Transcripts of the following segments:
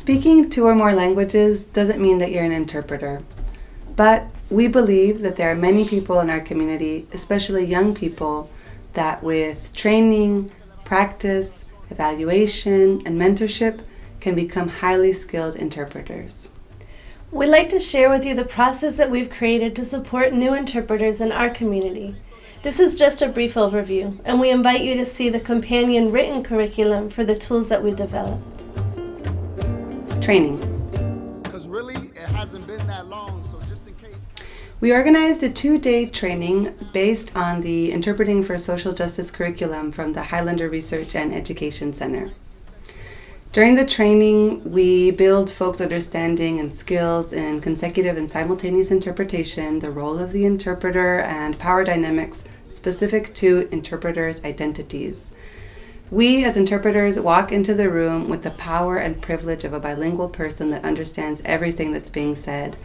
Speaking two or more languages doesn't mean that you're an interpreter, but we believe that there are many people in our community, especially young people, that with training, practice, evaluation, and mentorship can become highly skilled interpreters. We'd like to share with you the process that we've created to support new interpreters in our community. This is just a brief overview, and we invite you to see the companion written curriculum for the tools that we developed. Training. Because really, it hasn't been that long, so just in case. We organized a 2-day training based on the Interpreting for Social Justice curriculum from the Highlander Research and Education Center. During the training, we build folks' understanding and skills in consecutive and simultaneous interpretation, the role of the interpreter, and power dynamics specific to interpreters' identities. We, as interpreters, walk into the room with the power and privilege of a bilingual person that understands everything that's being said,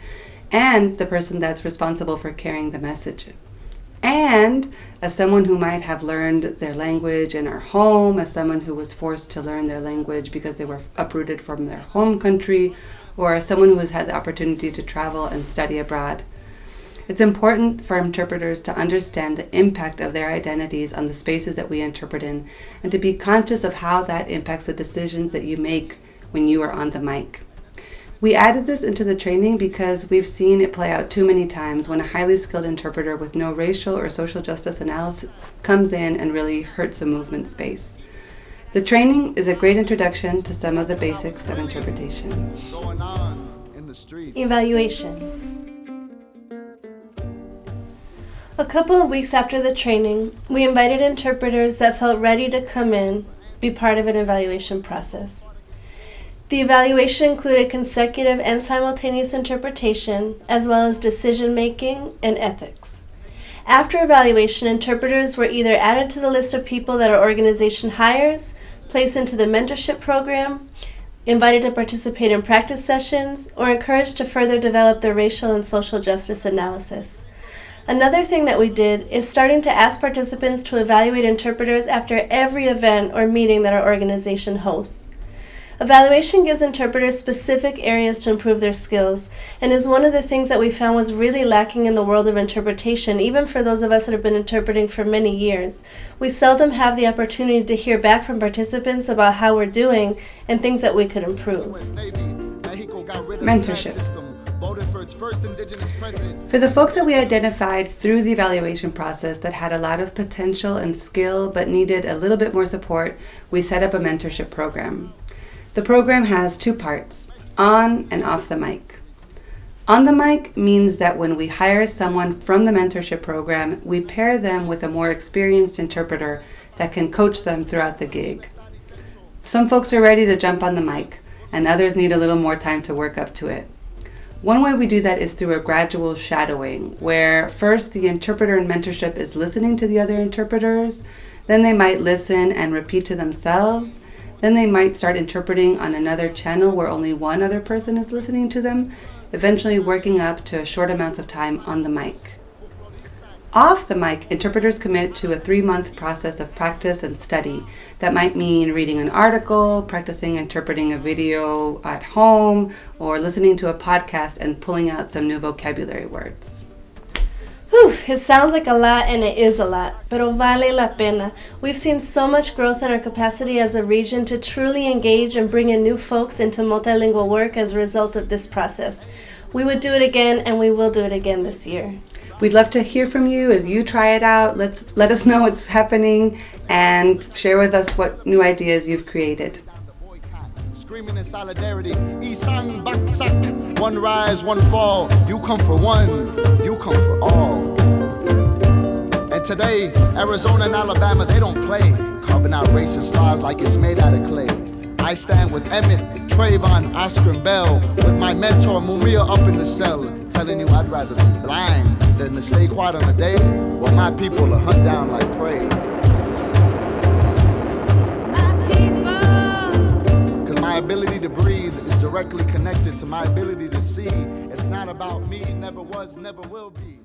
and the person that's responsible for carrying the message. And as someone who might have learned their language in our home, as someone who was forced to learn their language because they were uprooted from their home country, or as someone who has had the opportunity to travel and study abroad. It's important for interpreters to understand the impact of their identities on the spaces that we interpret in, and to be conscious of how that impacts the decisions that you make when you are on the mic. We added this into the training because we've seen it play out too many times when a highly skilled interpreter with no racial or social justice analysis comes in and really hurts a movement space. The training is a great introduction to some of the basics of interpretation. Evaluation. A couple of weeks after the training, we invited interpreters that felt ready to come in, be part of an evaluation process. The evaluation included consecutive and simultaneous interpretation, as well as decision-making and ethics. After evaluation, interpreters were either added to the list of people that our organization hires, placed into the mentorship program, invited to participate in practice sessions, or encouraged to further develop their racial and social justice analysis. Another thing that we did is starting to ask participants to evaluate interpreters after every event or meeting that our organization hosts. Evaluation gives interpreters specific areas to improve their skills, and is one of the things that we found was really lacking in the world of interpretation, even for those of us that have been interpreting for many years. We seldom have the opportunity to hear back from participants about how we're doing and things that we could improve. Mentorship. For the folks that we identified through the evaluation process that had a lot of potential and skill but needed a little bit more support, we set up a mentorship program. The program has 2 parts, on and off the mic. On the mic means that when we hire someone from the mentorship program, we pair them with a more experienced interpreter that can coach them throughout the gig. Some folks are ready to jump on the mic, and others need a little more time to work up to it. One way we do that is through a gradual shadowing, where first the interpreter in mentorship is listening to the other interpreters, then they might listen and repeat to themselves, then they might start interpreting on another channel where only one other person is listening to them, eventually working up to short amounts of time on the mic. Off the mic, interpreters commit to a 3-month process of practice and study. That might mean reading an article, practicing interpreting a video at home, or listening to a podcast and pulling out some new vocabulary words. Whew, it sounds like a lot, and it is a lot, pero vale la pena. We've seen so much growth in our capacity as a region to truly engage and bring in new folks into multilingual work as a result of this process. We would do it again, and we will do it again this year. We'd love to hear from you as you try it out. Let us know what's happening and share with us what new ideas you've created. Screaming in solidarity, Isang Baksak, one rise, one fall. You come for one, you come for all. And today, Arizona and Alabama, they don't play, carving out racist laws like it's made out of clay. I stand with Emmett, Trayvon, Oscar, and Bell, with my mentor Mumia up in the cell, telling you I'd rather be blind than to stay quiet on a day while my people are hunt down like prey. Cause my ability to breathe is directly connected to my ability to see. It's not about me, never was, never will be.